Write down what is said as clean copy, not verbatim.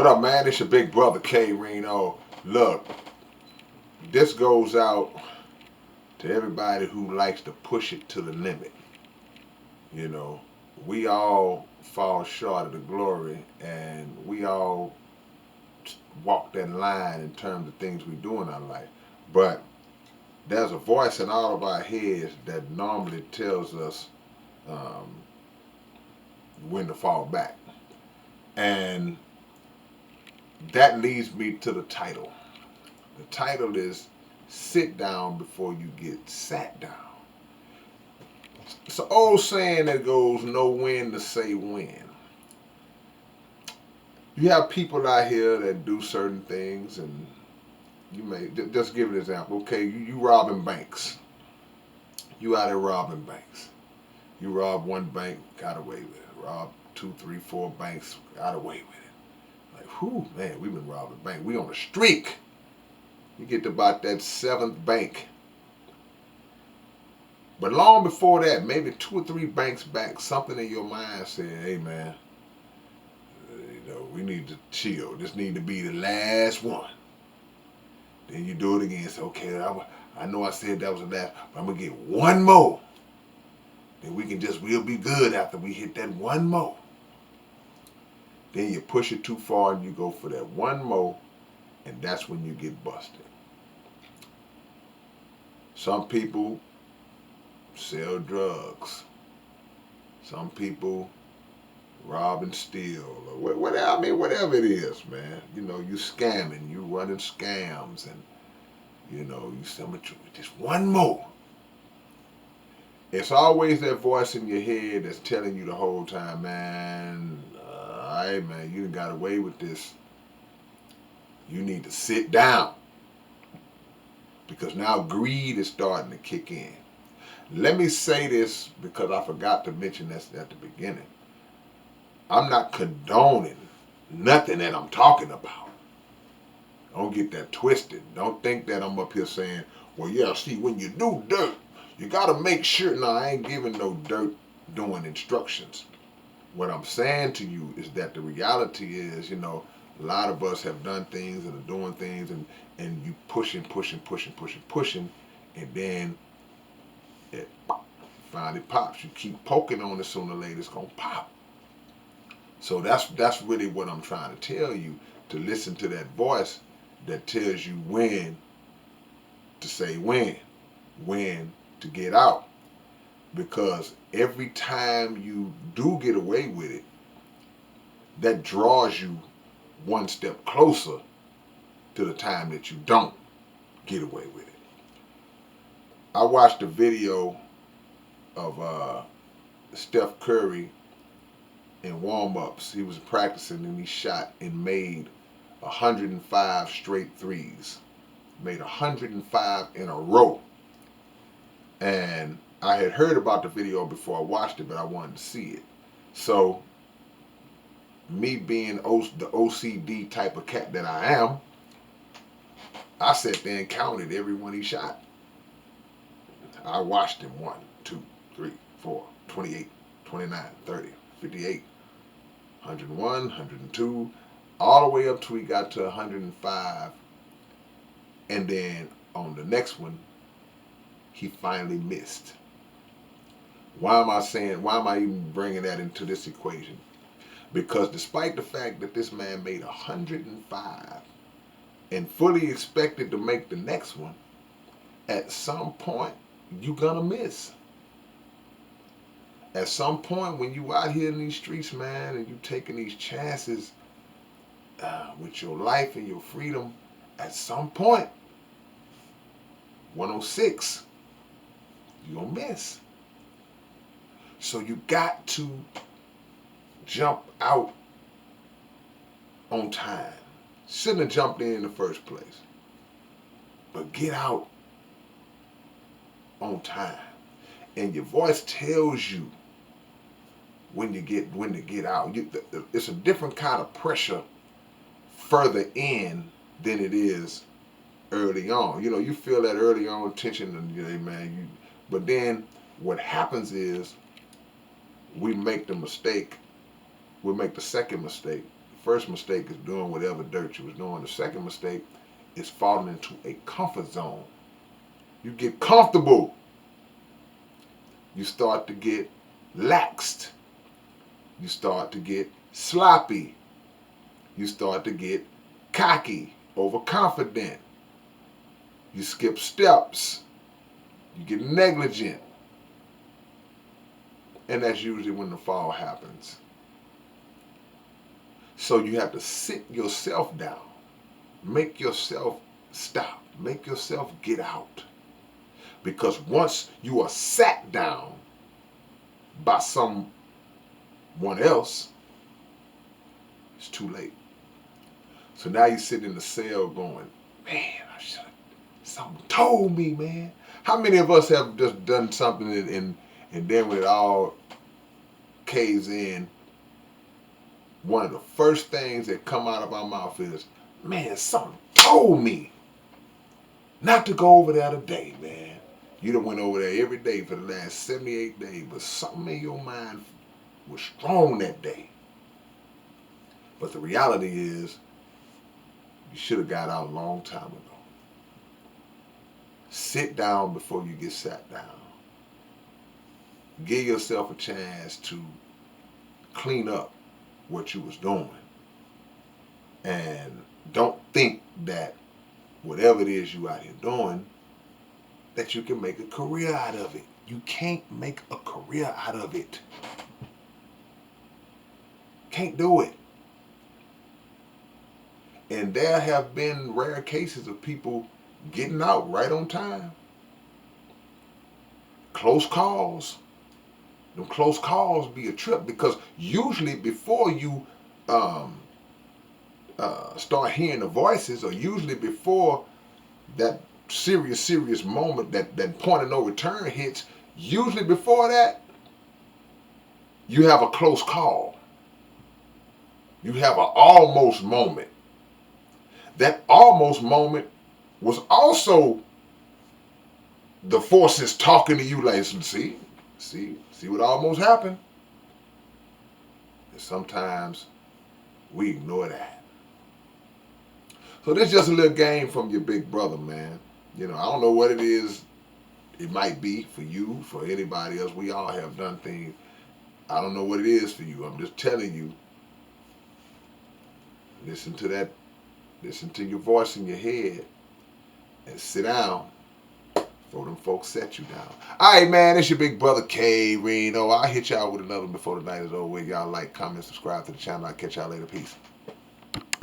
What up, man? It's your big brother, K-Rino. Look, this goes out to everybody who likes to push it to the limit. You know, we all fall short of the glory, and we all walk that line in terms of things we do in our life. But there's a voice in all of our heads that normally tells us um, when to fall back. And that leads me to the title. The title is Sit Down Before You Get Sat Down. It's an old saying that goes, know when to say when. You have people out here that do certain things, and you may, just give an example. Okay, you robbing banks. You out there robbing banks. You rob one bank, got away with it. Rob 2, 3, 4 banks, got away with it. Like, whew, man, we've been robbing bank. We on a streak. You get to about that 7th bank. But long before that, maybe 2 or 3 banks back, something in your mind said, hey man, we need to chill. This need to be the last one. Then you do it again. Say, okay, I know I said that was the last, but I'm going to get one more. Then we'll be good after we hit that one more. Then you push it too far and you go for that one more, and that's when you get busted. Some people sell drugs. Some people rob and steal, or whatever it is, man. You scamming, you running scams, and you just one more. It's always that voice in your head that's telling you the whole time, man, hey man, you done got away with this. You need to sit down. Because now greed is starting to kick in. Let me say this because I forgot to mention this at the beginning. I'm not condoning nothing that I'm talking about. Don't get that twisted. Don't think that I'm up here saying, well, yeah, see, when you do dirt, you got to make sure. No, I ain't giving no dirt doing instructions. What I'm saying to you is that the reality is, a lot of us have done things and are doing things, and you pushing, and then it finally pops. You keep poking on it, sooner or later it's going to pop. So that's really what I'm trying to tell you, to listen to that voice that tells you when to say when to get out. Because every time you do get away with it, that draws you one step closer to the time that you don't get away with it. I watched a video of Steph Curry in warm-ups. He was practicing and he shot and made 105 straight threes. Made 105 in a row. And I had heard about the video before I watched it, but I wanted to see it. So, me being the OCD type of cat that I am, I sat there and counted every one he shot. I watched him 1, 2, 3, 4, 28, 29, 30, 58, 101, 102, all the way up till he got to 105. And then on the next one, he finally missed. Why am I even bringing that into this equation? Because despite the fact that this man made 105 and fully expected to make the next one, at some point, you're gonna miss. At some point, when you out here in these streets, man, and you taking these chances with your life and your freedom, at some point, 106, you're gonna miss. So you got to jump out on time. Shouldn't have jumped in the first place. But get out on time. And your voice tells you when to get out. It's a different kind of pressure further in than it is early on. You feel that early on tension, and but then what happens is we make the second mistake First mistake is doing whatever dirt you was doing. The second mistake is falling into a comfort zone. You get comfortable. You start to get laxed. You start to get sloppy. You start to get cocky, overconfident. You skip steps. You get negligent. And that's usually when the fall happens. So you have to sit yourself down. Make yourself stop. Make yourself get out. Because once you are sat down by someone else, it's too late. So now you sit in the cell going, man, I should have, something told me, man. How many of us have just done something and then when it all caves in, one of the first things that come out of our mouth is, man, something told me not to go over there today, man. You done went over there every day for the last 78 days, but something in your mind was strong that day. But the reality is, you should have got out a long time ago. Sit down before you get sat down. Give yourself a chance to clean up what you was doing. And don't think that whatever it is you out here doing, that you can make a career out of it. You can't make a career out of it. Can't do it. And there have been rare cases of people getting out right on time. Close calls. Them close calls be a trip because usually before you start hearing the voices, or usually before that serious moment, that point of no return hits, usually before that, you have a close call. You have an almost moment. That almost moment was also the forces talking to you like, see what almost happened? And sometimes we ignore that. So this is just a little game from your big brother, man. You know, I don't know what it is. It might be for you, for anybody else. We all have done things. I don't know what it is for you. I'm just telling you. Listen to that. Listen to your voice in your head and sit down before them folks set you down. All right, man, it's your big brother K-Rino. I'll hit y'all with another one before the night is over. Y'all like, comment, subscribe to the channel. I'll catch y'all later. Peace.